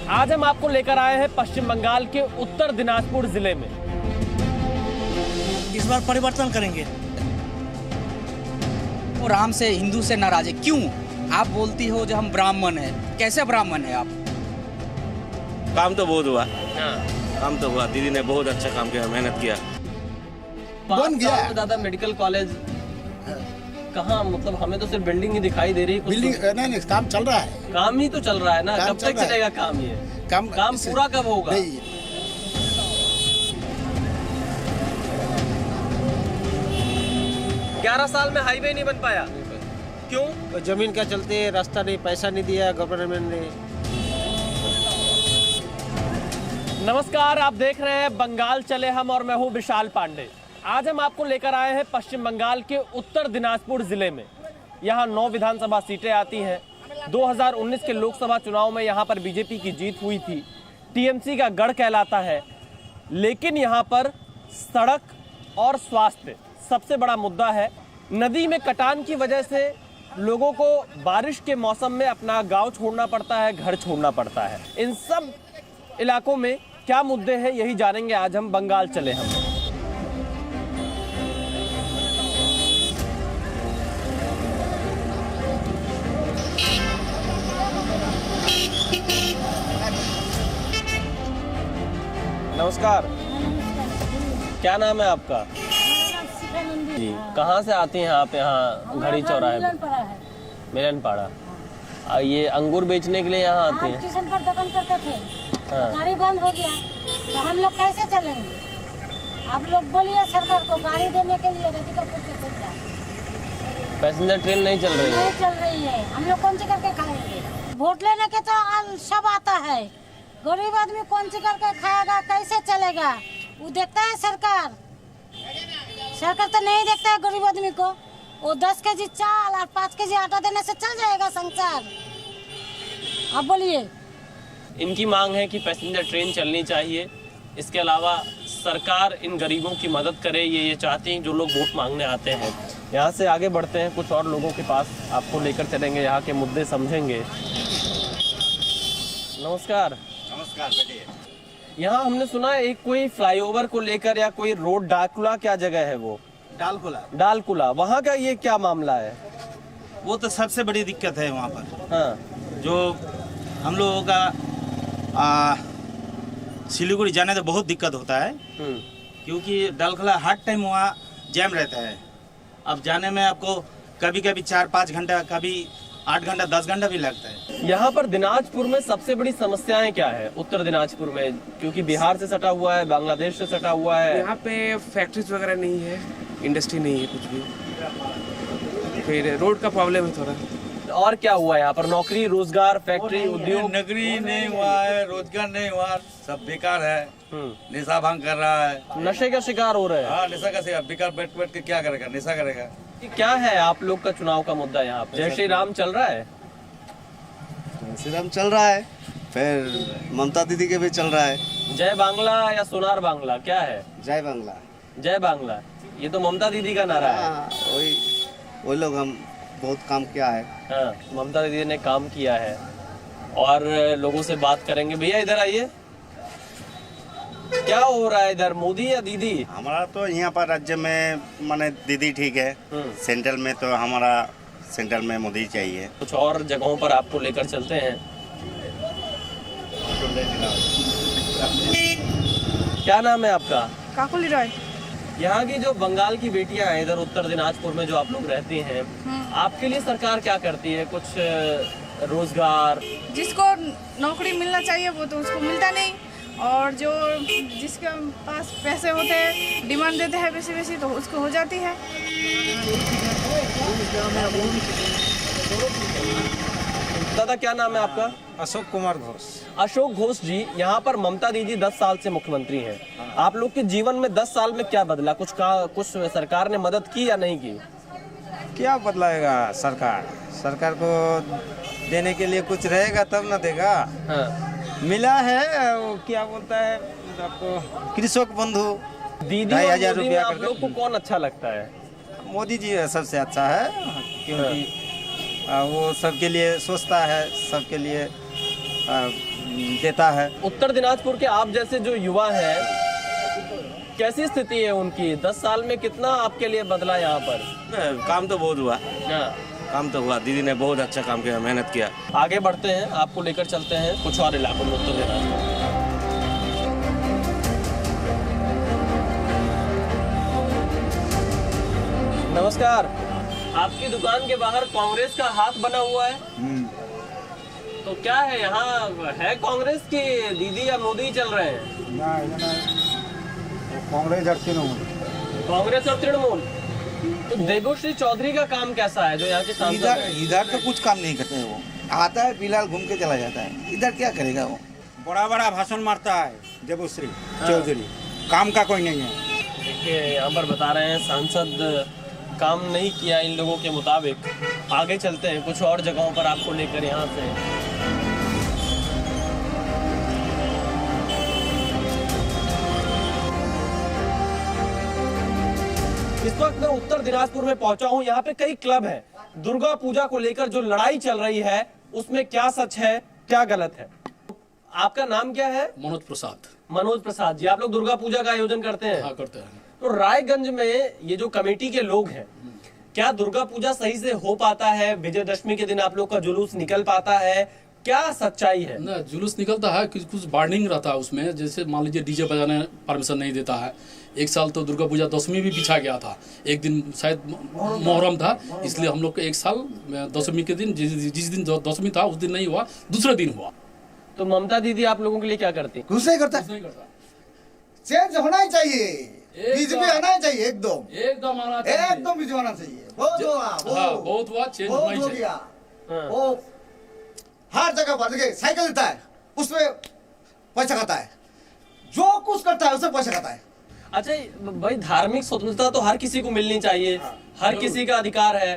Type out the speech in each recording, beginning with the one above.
आज हम आपको लेकर आए हैं पश्चिम बंगाल के उत्तर दिनाजपुर जिले में। इस बार परिवर्तन करेंगे। और राम से हिंदू से नाराज है, क्यों? आप बोलती हो जो हम ब्राह्मण हैं, कैसे ब्राह्मण हैं आप? काम तो बहुत हुआ। काम तो हुआ, दीदी ने बहुत अच्छा काम किया, मेहनत किया। बन गया दादा मेडिकल कॉलेज कहाँ? मतलब हमें तो सिर्फ बिल्डिंग ही दिखाई दे रही है। बिल्डिंग नहीं, काम चल रहा है। काम ही तो चल रहा है ना, कब तक चलेगा काम? ये काम पूरा कब होगा? 11 साल में हाईवे नहीं बन पाया, क्यों? जमीन क्या चलती है, रास्ता नहीं, पैसा नहीं दिया गवर्नमेंट ने। नमस्कार, आप देख रहे हैं बंगाल चले हम और मैं हूं विशाल पांडे। आज हम आपको लेकर आए हैं पश्चिम बंगाल के उत्तर दिनाजपुर जिले में। यहां 9 विधानसभा सीटें आती हैं। 2019 के लोकसभा चुनाव में यहां पर बीजेपी की जीत हुई थी। टीएमसी का गढ़ कहलाता है, लेकिन यहां पर सड़क और स्वास्थ्य सबसे बड़ा मुद्दा है। नदी में कटान की वजह से लोगों को बारिश के मौसम में अपना गांव छोड़ना पड़ता है, घर छोड़ना पड़ता है। इन सब इलाकों में क्या मुद्दे हैं, यही जानेंगे आज हम बंगाल चले हम। नमस्कार, क्या नाम है आपका? जी, कहाँ से आती हैं आप यहाँ घड़ी चौराहे पे? मिलनपाड़ा। ये अंगूर बेचने के लिए यहाँ आती हैं? स्टेशन पर दुकान करते थे, गाड़ी बंद हो गया तो हम लोग कैसे चलेंगे? आप लोग बोलिए सरकार को गाड़ी देने के लिए। पैसेंजर ट्रेन नहीं चल रही है? नहीं चल रही है, हम लोग कौन सी करके खाएंगे? वोट लेने के तो सब आता है, गरीब आदमी कौन सी करके खाएगा, कैसे चलेगा? वो देखता है सरकार तो नहीं देखता है गरीब आदमी को। वो 10 केजी चाल और 5 केजी आटा देने से चल जाएगा संसार। आप बोलिए। इनकी मांग है कि पैसेंजर ट्रेन चलनी चाहिए। इसके अलावा सरकार इन गरीबों की मदद करे, ये चाहते हैं जो लोग वोट मांगने आते हैं। यहाँ से आगे बढ़ते हैं, कुछ और लोगों के पास आपको लेकर चलेंगे, यहाँ के मुद्दे समझेंगे। नमस्कार। नमस्कार बेटे। यहाँ हमने सुना है एक कोई फ्लाईओवर को लेकर या कोई रोड, डाकुला क्या जगह है वो? डालकुला। वहाँ का ये क्या मामला है? वो तो सबसे बड़ी दिक्कत है वहाँ पर। हाँ। जो हम लोगों का सिलीगुड़ी जाने तो बहुत दिक्कत होता है, क्योंकि डालकुला हर टाइम वहाँ जैम रहता है। अब जाने में आपको कभी कभी 4-5 घंटा, कभी 8 घंटा 10 घंटा भी लगता है। यहाँ पर दिनाजपुर में सबसे बड़ी समस्याएं क्या है? उत्तर दिनाजपुर में, क्योंकि बिहार से सटा हुआ है, बांग्लादेश से सटा हुआ है। यहाँ पे फैक्ट्रीज वगैरह नहीं है, इंडस्ट्री नहीं है कुछ भी। फिर रोड का प्रॉब्लम है थोड़ा। और क्या हुआ यहाँ पर? नौकरी, रोजगार, फैक्ट्री, उद्योग? नौकरी नहीं हुआ है, रोजगार नहीं हुआ, सब बेकार है। नशा भांग कर रहा है, नशे का शिकार हो रहे हैं। हाँ, नशा का शिकार। बेकार बैठ के क्या करेगा, नशा करेगा। क्या है आप लोग का चुनाव का मुद्दा यहाँ पे? जय श्री राम चल रहा है? जय श्री राम चल रहा है, फिर ममता दीदी के भी चल रहा है। जय बांग्ला या सोनार बांग्ला, क्या है? जय बांग्ला। जय बांग्ला, ये तो ममता दीदी का नारा है। वही लोग, हम बहुत काम किया है। हाँ, ममता दीदी ने काम किया है और लोगों से बात करेंगे। भैया इधर आइए, क्या हो रहा है इधर, मोदी या दीदी? हमारा तो यहाँ पर राज्य में माने दीदी ठीक है, सेंट्रल में तो हमारा सेंट्रल में मोदी चाहिए। कुछ और जगहों पर आपको लेकर चलते हैं। क्या नाम है आपका? काकुली रॉय। यहाँ की जो बंगाल की बेटियां हैं इधर उत्तर दिनाजपुर में जो आप लोग रहती हैं, आपके लिए सरकार क्या करती है? कुछ रोजगार? जिसको नौकरी मिलना चाहिए वो तो उसको मिलता नहीं, और जो जिसके पास पैसे होते हैं, डिमांड देते हैं बेसी तो उसको हो जाती है। दादा क्या नाम है आपका? अशोक कुमार घोष। अशोक घोष जी, यहाँ पर ममता दीदी 10 साल से मुख्यमंत्री हैं। आप लोग के जीवन में 10 साल में क्या बदला? कुछ सरकार ने मदद की या नहीं की? क्या बदलाएगा सरकार को देने के लिए कुछ रहेगा तब ना देगा। हाँ। मिला है, वो क्या बोलता है आपको, कृषक बंधु दीदी 2,500 रुपया। आप लोग को कौन अच्छा लगता है? मोदी जी सबसे अच्छा है, क्योंकि वो सबके लिए सोचता है, सबके लिए देता है। उत्तर दिनाजपुर के आप जैसे जो युवा हैं, कैसी स्थिति है उनकी? 10 साल में कितना आपके लिए बदला यहाँ पर? काम तो बहुत हुआ, हाँ। काम तो हुआ। दीदी ने बहुत अच्छा काम किया, मेहनत किया। आगे बढ़ते हैं, आपको लेकर चलते हैं कुछ और इलाकों में उत्तर दिनाजपुर। नमस्कार, आपकी दुकान के बाहर कांग्रेस का हाथ बना हुआ है, तो क्या है यहाँ है कांग्रेस की दीदी या मोदी चल रहे हैं? कांग्रेस और तृणमूल। कांग्रेस और तृणमूल। तो देवश्री चौधरी का काम कैसा है जो यहाँ के सांसद हैं? इधर तो कुछ काम नहीं करते हैं। वो आता है फिलहाल घूम के चला जाता है, इधर क्या करेगा वो? बड़ा बड़ा भाषण मारता है देवश्री चौधरी, काम का कोई नहीं है। देखिए यहाँ पर बता रहे हैं सांसद काम नहीं किया इन लोगों के मुताबिक। आगे चलते हैं कुछ और जगहों पर आपको लेकर यहाँ से। इस वक्त मैं उत्तर दिनाजपुर में पहुंचा हूं। यहाँ पे कई क्लब हैं। दुर्गा पूजा को लेकर जो लड़ाई चल रही है उसमें क्या सच है क्या गलत है? आपका नाम क्या है? मनोज प्रसाद। मनोज प्रसाद जी, आप लोग दुर्गा पूजा का आयोजन करते हैं? हाँ, करते हैं। तो रायगंज में ये जो कमेटी के लोग हैं, क्या दुर्गा पूजा सही से हो पाता है? विजयदशमी के दिन आप लोग का जुलूस निकल पाता है? क्या सच्चाई है? ना, जुलूस निकलता है, कुछ वार्निंग रहता है उसमें। जैसे मान लीजिए डीजे बजाने परमिशन नहीं देता है। एक साल तो दुर्गा पूजा दशमी भी बिछा गया था, एक दिन शायद मुहर्रम था, इसलिए हम लोग को एक साल दशमी के दिन जिस दिन दशमी था उस दिन नहीं हुआ, दूसरे दिन हुआ। तो ममता दीदी आप लोगों के लिए क्या करती? कुछ नहीं करता। चेंज होना ही चाहिए, बीजेपी आना ही चाहिए, एकदम आना चाहिए, एकदम बीजेपी आना चाहिए। बहुत हुआ, चेंज होना ही चाहिए। वो हर जगह पर देखिए साइकिल देता है, उसमें पैसा खाता है, जो कुछ करता है उसमें पैसा खाता है। अच्छा भाई, धार्मिक स्वतंत्रता तो हर किसी को मिलनी चाहिए, हर किसी का अधिकार है,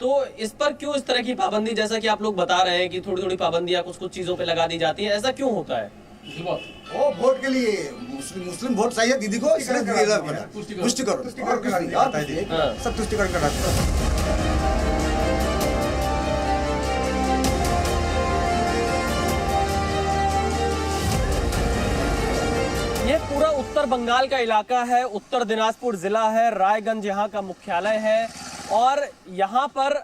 तो इस पर क्यों इस तरह की पाबंदी? जैसा कि आप लोग बता रहे हैं कि थोड़ी थोड़ी पाबंदियां कुछ चीजों पे लगा दी जाती है, ऐसा क्यों होता है? वो वोट के लिए मुस्लिम वोट चाहिए दीदी को, पुष्टिकरण सब तुष्टिकरण कराते। ये पूरा उत्तर बंगाल का इलाका है, उत्तर दिनाजपुर जिला है, रायगंज यहाँ का मुख्यालय है और यहाँ पर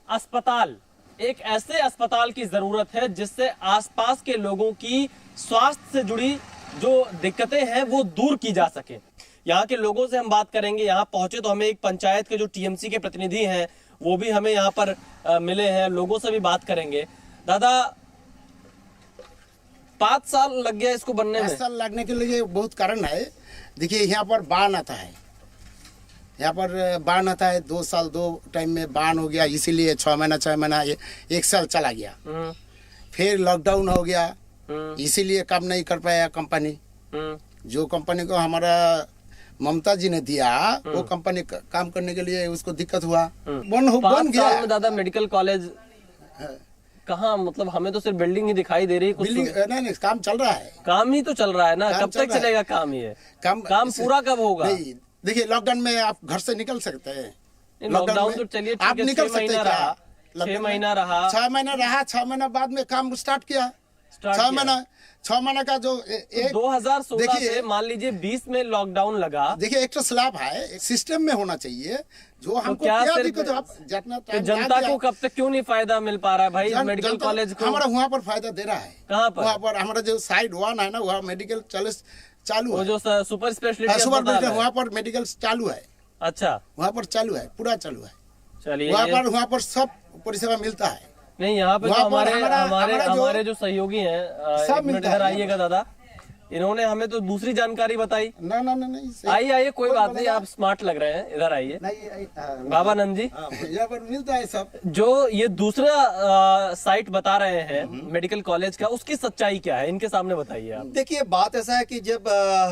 अस्पताल, एक ऐसे अस्पताल की जरूरत है जिससे आसपास के लोगों की स्वास्थ्य से जुड़ी जो दिक्कतें हैं वो दूर की जा सके। यहाँ के लोगों से हम बात करेंगे। यहाँ पहुंचे तो हमें एक पंचायत के जो टीएमसी के प्रतिनिधि हैं वो भी हमें यहाँ पर मिले हैं, लोगों से भी बात करेंगे। दादा, 5 साल लग गया इसको बनने में? 5 साल लगने के लिए बहुत कारण है। देखिए यहाँ पर बाढ़ आता है, यहाँ पर बाढ़ आता है, 2 साल 2 टाइम में बाढ़ हो गया, इसीलिए 6 महीना 1 साल चला गया। फिर लॉकडाउन हो गया, इसीलिए काम नहीं कर पाया कंपनी। जो कंपनी को हमारा ममता जी ने दिया वो कंपनी काम करने के लिए उसको दिक्कत हुआ, बन गया। दादा मेडिकल कॉलेज कहाँ, मतलब हमें तो सिर्फ बिल्डिंग ही दिखाई दे रही है। बिल्डिंग नहीं, काम चल रहा है। काम ही तो चल रहा है ना, कब तक चलेगा काम? ये काम पूरा कब होगा? नहीं, देखिए लॉकडाउन में आप घर से निकल सकते हैं। लॉकडाउन तो चलिए आप निकल सकते हैं, 6 महीना रहा, 6 महीना रहा, 6 महीना बाद में काम स्टार्ट किया। 6 महीना का जो 2016 से मान लीजिए 20 में लॉकडाउन लगा। देखिए एक तो स्लैब है, सिस्टम में होना चाहिए जो हमको क्या दिक्कत है। जितना तो जनता को कब तक क्यों नहीं फायदा मिल पा रहा है भाई मेडिकल कॉलेज को? हमारा वहाँ पर फायदा दे रहा है। कहाँ पर? वहाँ पर हमारा जो साइड 1 है ना, वहाँ मेडिकल चालू है, जो सुपर स्पेशलिटी वहाँ पर मेडिकल चालू है। अच्छा, वहाँ पर चालू है, पूरा चालू है। चलिए, वहाँ पर सब परिसेवा मिलता है। नहीं, यहाँ पे जो हमारे जो सहयोगी हैं, एक मिनट इधर आइएगा दादा, इन्होंने हमें तो दूसरी जानकारी बताई। नहीं, आइए कोई बात नहीं, आप स्मार्ट लग रहे हैं, इधर आइए। बाबा नंद जी, यहाँ पर मिलता है सब। जो ये दूसरा साइट बता रहे हैं मेडिकल कॉलेज का, उसकी सच्चाई क्या है इनके सामने बताइए आप। देखिए बात ऐसा है कि जब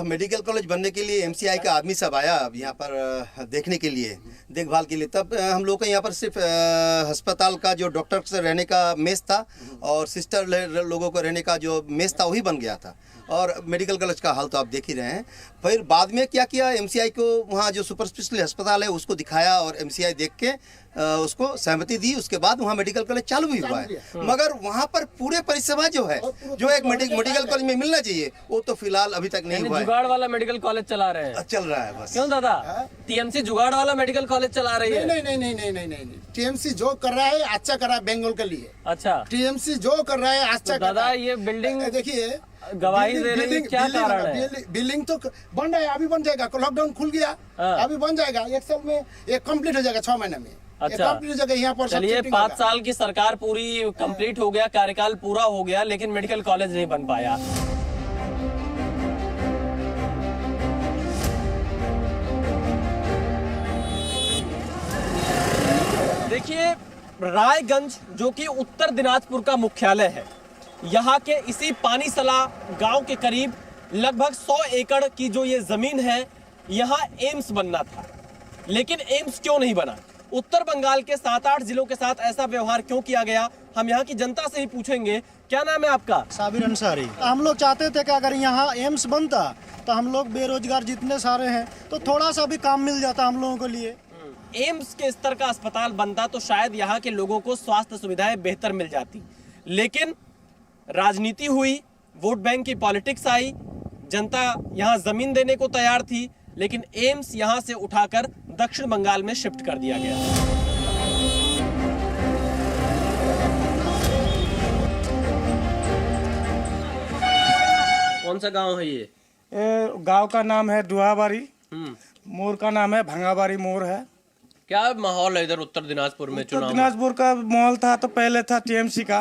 मेडिकल कॉलेज बनने के लिए एमसीआई का आदमी सब आया यहाँ पर देखने के लिए, देखभाल के लिए, तब हम लोग का यहाँ पर सिर्फ अस्पताल का जो डॉक्टर से रहने का मेस था और सिस्टर लोगों को रहने का जो मेस था वही बन गया था। और मेडिकल कॉलेज का हाल तो आप देख ही रहे हैं। फिर बाद में क्या किया, एमसीआई को वहाँ जो सुपर स्पेशलिटी अस्पताल है उसको दिखाया और एमसीआई देख के उसको सहमति दी, उसके बाद वहाँ मेडिकल कॉलेज चालू भी हुआ है। मगर वहाँ पर पूरे परिसेवा जो है जो एक मेडिकल कॉलेज में मिलना चाहिए वो तो फिलहाल अभी तक नहीं हुआ है। जुगाड़ वाला मेडिकल कॉलेज चला रहे हैं, चल रहा है बस। क्यों दादा, टीएमसी जुगाड़ वाला मेडिकल कॉलेज चला रही है? नहीं नहीं नहीं नहीं नहीं नहीं, टीएमसी जो कर रहा है अच्छा कर रहा है बंगाल के लिए। अच्छा, टीएमसी जो कर रहा है अच्छा कर रहा दादा है। ये बिल्डिंग देखिए गवाही दे रही है, क्या कारण है? बिल्डिंग तो बन रहा है, अभी बन जाएगा। लॉकडाउन खुल गया, अभी बन जाएगा। 1 साल में ये कंप्लीट हो जाएगा, 6 महीने में। अच्छा, कंप्लीट हो जाएगा यहाँ पर। चलिए 5 साल की सरकार पूरी कंप्लीट हो गया, कार्यकाल पूरा हो गया, लेकिन मेडिकल कॉलेज नहीं बन पाया। देखिए रायगंज जो कि उत्तर दिनाजपुर का मुख्यालय है, यहाँ के इसी पानीसला गांव के करीब लगभग 100 एकड़ की जो ये जमीन है, यहाँ एम्स बनना था, लेकिन एम्स क्यों नहीं बना? उत्तर बंगाल के 7-8 जिलों के साथ ऐसा व्यवहार क्यों किया गया? हम यहाँ की जनता से ही पूछेंगे। क्या नाम है आपका? साबिर अंसारी। हम लोग चाहते थे कि अगर यहाँ एम्स बनता तो हम लोग बेरोजगार जितने सारे हैं तो थोड़ा सा भी काम मिल जाता हम लोगों के लिए। एम्स के स्तर का अस्पताल बनता तो शायद यहाँ के लोगों को स्वास्थ्य सुविधाएं बेहतर मिल जाती, लेकिन राजनीति हुई, वोट बैंक की पॉलिटिक्स आई, जनता यहाँ जमीन देने को तैयार थी, लेकिन एम्स यहाँ से उठाकर दक्षिण बंगाल में शिफ्ट कर दिया गया। कौन सा गांव है ये? गांव का नाम है दुआबारी, मोर का नाम है भंगाबारी मोर है। क्या माहौल है इधर उत्तर दिनाजपुर में? चुनाव दिनाजपुर का माहौल था तो पहले था टीएमसी का,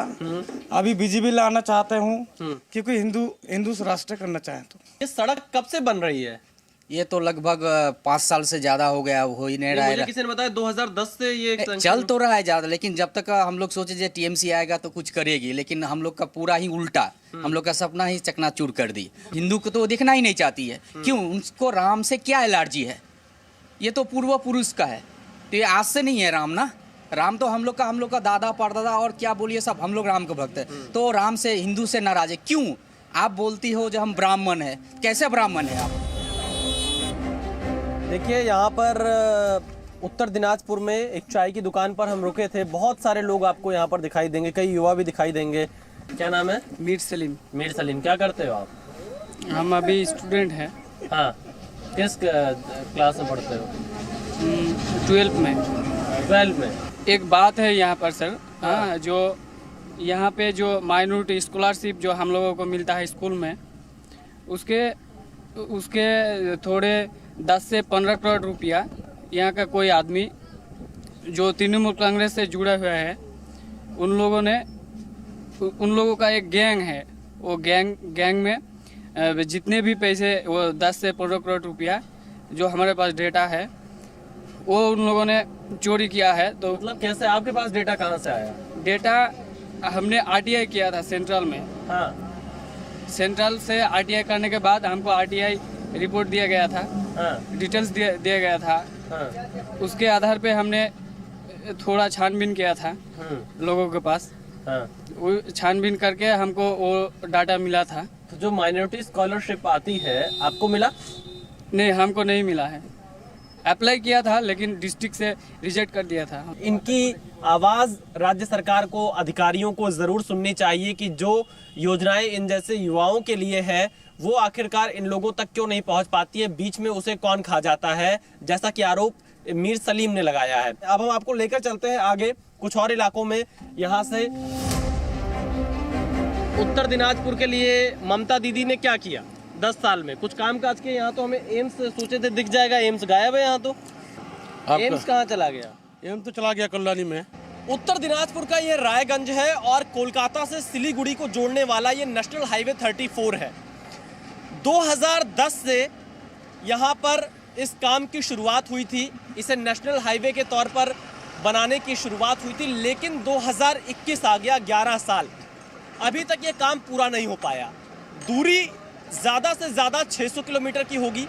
अभी बीजेपी लाना चाहते हूँ क्योंकि हिंदू राष्ट्र करना चाहे। तो ये सड़क कब से बन रही है? ये तो लगभग 5 साल से ज्यादा हो गया, हो ही नहीं रहा है। मुझे किसी ने बताया 2010 से ये चल तो रहा है ज्यादा, लेकिन जब तक हम लोग सोचे टीएमसी आएगा तो कुछ करेगी, लेकिन हम लोग का पूरा ही उल्टा, हम लोग का सपना ही चकनाचूर कर दी। हिंदू को तो देखना ही नहीं चाहती है। क्यों? उनको राम से क्या एलर्जी है? ये तो पूर्व पुरुष का है, तो ये आज से नहीं है राम ना। राम तो हम लोग का दादा परदादा और क्या बोलिए सब हम लोग राम के भक्त है। तो राम से हिंदू से नाराज है। क्यों? आप बोलती हो जो हम ब्राह्मण है, कैसे ब्राह्मण है आप? देखिए यहाँ पर उत्तर दिनाजपुर में एक चाय की दुकान पर हम रुके थे। बहुत सारे लोग आपको यहाँ पर दिखाई देंगे, कई युवा भी दिखाई देंगे। क्या नाम है? मीर सलीम। मीर सलीम, क्या करते हो आप? हम अभी स्टूडेंट हैं। हाँ, किस क्लास में पढ़ते हो? 12 में। 12 में। एक बात है यहाँ पर सर, हाँ, जो यहाँ पे जो माइनॉरिटी स्कॉलरशिप जो हम लोगों को मिलता है स्कूल में, उसके थोड़े 10 से 15 करोड़ रुपया यहाँ का कोई आदमी जो तृणमूल कांग्रेस से जुड़ा हुआ है, उन लोगों का एक गैंग है। वो गैंग में जितने भी पैसे, वो 10 से 15 करोड़ रुपया जो हमारे पास डेटा है, वो उन लोगों ने चोरी किया है। तो मतलब कैसे? आपके पास डेटा कहाँ से आया? डेटा हमने आरटीआई किया था सेंट्रल में। हाँ। सेंट्रल से आरटीआई करने के बाद हमको आरटीआई रिपोर्ट दिया गया था। हाँ। डिटेल्स दिया गया था। हाँ। उसके आधार पे हमने थोड़ा छानबीन किया था लोगों के पास। हाँ। वो छानबीन करके हमको वो डाटा मिला था। तो जो माइनॉरिटी स्कॉलरशिप आती है, आपको मिला? नहीं, हमको नहीं मिला है। अप्लाई किया था लेकिन डिस्ट्रिक्ट से रिजेक्ट कर दिया था। इनकी आवाज़ राज्य सरकार को, अधिकारियों को ज़रूर सुननी चाहिए कि जो योजनाएं इन जैसे युवाओं के लिए है वो आखिरकार इन लोगों तक क्यों नहीं पहुंच पाती है, बीच में उसे कौन खा जाता है, जैसा कि आरोप मीर सलीम ने लगाया है। अब हम आपको लेकर चलते हैं आगे कुछ और इलाकों में। यहाँ से उत्तर दिनाजपुर के लिए ममता दीदी ने क्या किया 10 साल में? कुछ काम काज किए। यहाँ तो हमें एम्स सोचे थे दिख जाएगा, एम्स गायब है। यहाँ तो एम्स कहाँ चला गया? एम्स तो चला गया कल्याणी में। उत्तर दिनाजपुर का ये रायगंज है और कोलकाता से सिलीगुड़ी को जोड़ने वाला ये नेशनल हाईवे 34 है। 2010 से यहाँ पर इस काम की शुरुआत हुई थी, इसे नेशनल हाईवे के तौर पर बनाने की शुरुआत हुई थी, लेकिन 2021 आ गया, 11 साल, अभी तक ये काम पूरा नहीं हो पाया। दूरी ज़्यादा से ज़्यादा 600 किलोमीटर की होगी,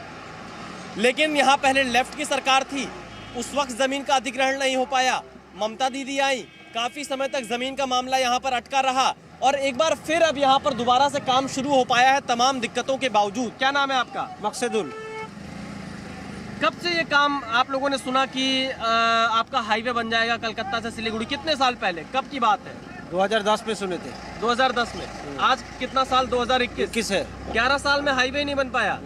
लेकिन यहाँ पहले लेफ्ट की सरकार थी, उस वक्त ज़मीन का अधिग्रहण नहीं हो पाया। ममता दीदी आई, काफी समय तक जमीन का मामला यहाँ पर अटका रहा और एक बार फिर अब यहाँ पर दोबारा से काम शुरू हो पाया है तमाम दिक्कतों के बावजूद। क्या नाम है आपका? मकसदुल। कब से ये काम आप लोगों ने सुना कि आपका हाईवे बन जाएगा कलकत्ता से सिलीगुड़ी? कितने साल पहले, कब की बात है? 2010 में सुने थे। 2010 में। आज कितना साल? 2021 है। 11 साल में हाईवे नहीं बन पाया।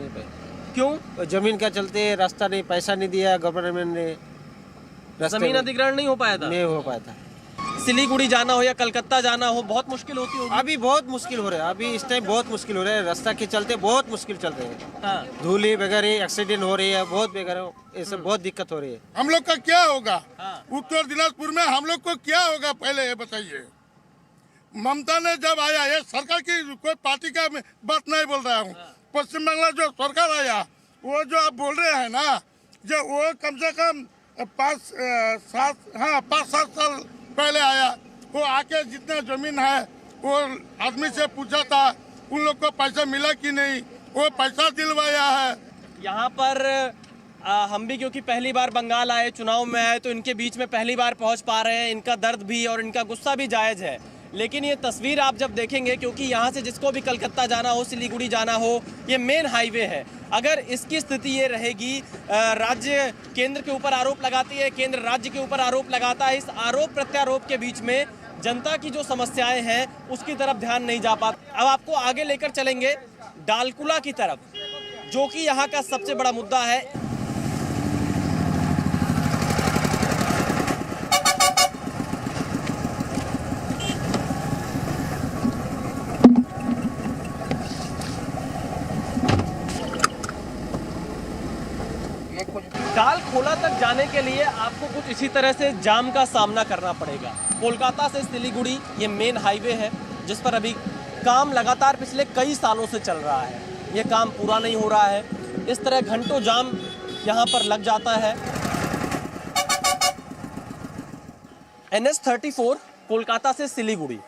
क्यों? जमीन का चलते, रास्ता नहीं, पैसा नहीं दिया गवर्नमेंट ने, जमीन अधिग्रहण नहीं हो पाया था। नहीं हो पाया था। सिलीगुड़ी जाना हो या कलकत्ता जाना हो बहुत मुश्किल होती होगी। अभी बहुत मुश्किल हो रहा है, अभी इस टाइम बहुत मुश्किल हो रहा है, रास्ता के चलते बहुत मुश्किल चल रहे हैं। हाँ। धूली वगैरह एक्सीडेंट हो रही है, बहुत वगैरह, ये सब बहुत दिक्कत हो रही है। हम लोग का क्या होगा? उत्तर दिनाजपुर में हम लोग को क्या होगा पहले ये बताइए। ममता ने जब आया, ये सरकार की कोई पार्टी का बात नहीं बोल रहा हूँ, पश्चिम बंगाल जो सरकार आया, वो जो आप बोल रहे हैं ना, जो वो कम से कम 5-7 साल पहले आया। वो आके जितना जमीन है वो आदमी से पूछा था, उन लोग को पैसा मिला कि नहीं, वो पैसा दिलवाया है। यहाँ पर हम भी क्योंकि पहली बार बंगाल आए, चुनाव में आए, तो इनके बीच में पहली बार पहुँच पा रहे हैं। इनका दर्द भी और इनका गुस्सा भी जायज़ है, लेकिन ये तस्वीर आप जब देखेंगे, क्योंकि यहाँ से जिसको भी कलकत्ता जाना हो, सिलीगुड़ी जाना हो, ये मेन हाईवे है। अगर इसकी स्थिति ये रहेगी, राज्य केंद्र के ऊपर आरोप लगाती है, केंद्र राज्य के ऊपर आरोप लगाता है, इस आरोप प्रत्यारोप के बीच में जनता की जो समस्याएं हैं उसकी तरफ ध्यान नहीं जा पाता। अब आपको आगे लेकर चलेंगे डालकुला की तरफ, जो कि यहाँ का सबसे बड़ा मुद्दा है। डालखोला तक जाने के लिए आपको कुछ इसी तरह से जाम का सामना करना पड़ेगा। कोलकाता से सिलीगुड़ी ये मेन हाईवे है, जिस पर अभी काम लगातार पिछले कई सालों से चल रहा है। ये काम पूरा नहीं हो रहा है, इस तरह घंटों जाम यहाँ पर लग जाता है। NH-34 कोलकाता से सिलीगुड़ी,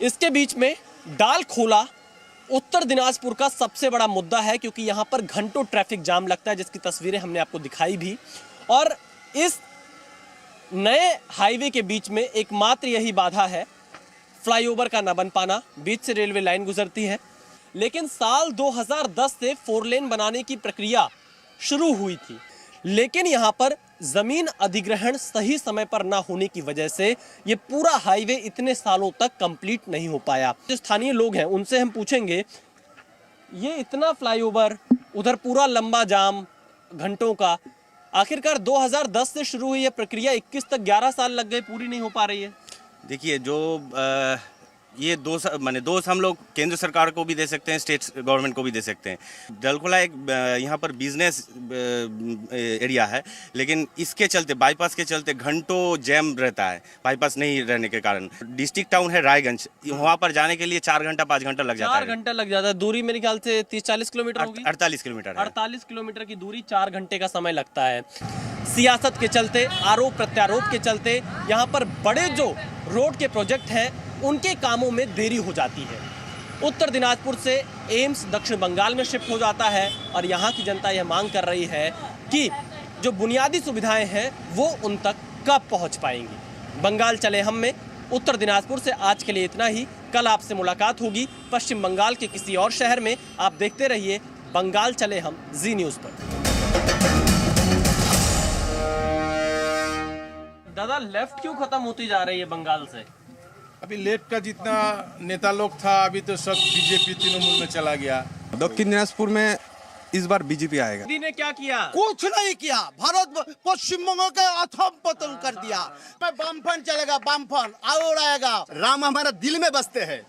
इसके बीच में डालखोला उत्तर दिनाजपुर का सबसे बड़ा मुद्दा है, क्योंकि यहाँ पर घंटों ट्रैफिक जाम लगता है, जिसकी तस्वीरें हमने आपको दिखाई भी। और इस नए हाईवे के बीच में एकमात्र यही बाधा है फ्लाईओवर का न बन पाना। बीच से रेलवे लाइन गुजरती है, लेकिन साल 2010 से 4 लेन बनाने की प्रक्रिया शुरू हुई थी, लेकिन यहाँ पर जमीन अधिग्रहण सही समय पर ना होने की वजह से ये पूरा हाईवे इतने सालों तक कंप्लीट नहीं हो पाया। जो स्थानीय लोग हैं उनसे हम पूछेंगे, ये इतना फ्लाईओवर, उधर पूरा लंबा जाम घंटों का, आखिरकार 2010 से शुरू हुई ये प्रक्रिया 21 तक 11 साल लग गए, पूरी नहीं हो पा रही है। देखिए, जो ये दोष हम लोग केंद्र सरकार को भी दे सकते हैं, स्टेट गवर्नमेंट को भी दे सकते हैं। डालखोला एक यहाँ पर बिजनेस एरिया है, लेकिन इसके चलते, बाईपास के चलते घंटों जैम रहता है। बाईपास नहीं रहने के कारण डिस्ट्रिक्ट टाउन है रायगंज, वहाँ पर जाने के लिए 4 घंटा 5 घंटा लग जाता है। 4 घंटा लग जाता है। दूरी मेरे ख्याल से 30-40 किलोमीटर होगी। 48 किलोमीटर। 48 किलोमीटर की दूरी, 4 घंटे का समय लगता है। सियासत के चलते, आरोप प्रत्यारोप के चलते यहाँ पर बड़े जो रोड के प्रोजेक्ट हैं उनके कामों में देरी हो जाती है। उत्तर दिनाजपुर से एम्स दक्षिण बंगाल में शिफ्ट हो जाता है और यहाँ की जनता यह मांग कर रही है कि जो बुनियादी सुविधाएं हैं वो उन तक कब पहुँच पाएंगी। बंगाल चले हम में उत्तर दिनाजपुर से आज के लिए इतना ही। कल आपसे मुलाकात होगी पश्चिम बंगाल के किसी और शहर में। आप देखते रहिए बंगाल चले हम जी न्यूज़ पर। दादा, लेफ्ट क्यों खत्म होती जा रही है बंगाल से? अभी लेफ्ट का जितना नेता लोग था अभी तो सब बीजेपी तृणमूल में चला गया। दक्षिण दिनाजपुर में इस बार बीजेपी आएगा। मोदी ने क्या किया? कुछ नहीं किया। भारत पश्चिम बंगाल का अथम पतन कर दिया। वामफ्रंट चलेगा, वामफ्रंट और आएगा। राम हमारा दिल में बसते हैं,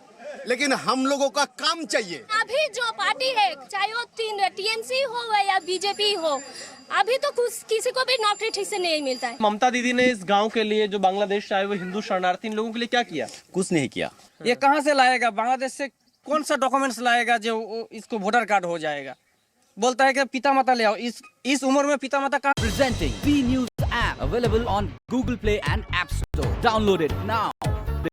लेकिन हम लोगों का काम चाहिए। अभी जो पार्टी है, चाहे वो टीएमसी हो या बीजेपी हो, अभी तो किसी को भी नौकरी ठीक से नहीं मिलता है। ममता दीदी ने इस गांव के लिए, जो बांग्लादेश से आए हुए हिंदू शरणार्थी लोगों के लिए क्या किया? कुछ नहीं किया। ये कहाँ से लाएगा? बांग्लादेश से कौन सा डॉक्यूमेंट्स लाएगा जो इसको वोटर कार्ड हो जाएगा? बोलता है कि पिता माता ले आओ। इस उम्र में पिता माता कहाँ? Presenting B News app available on Google Play and App Store. Download it now.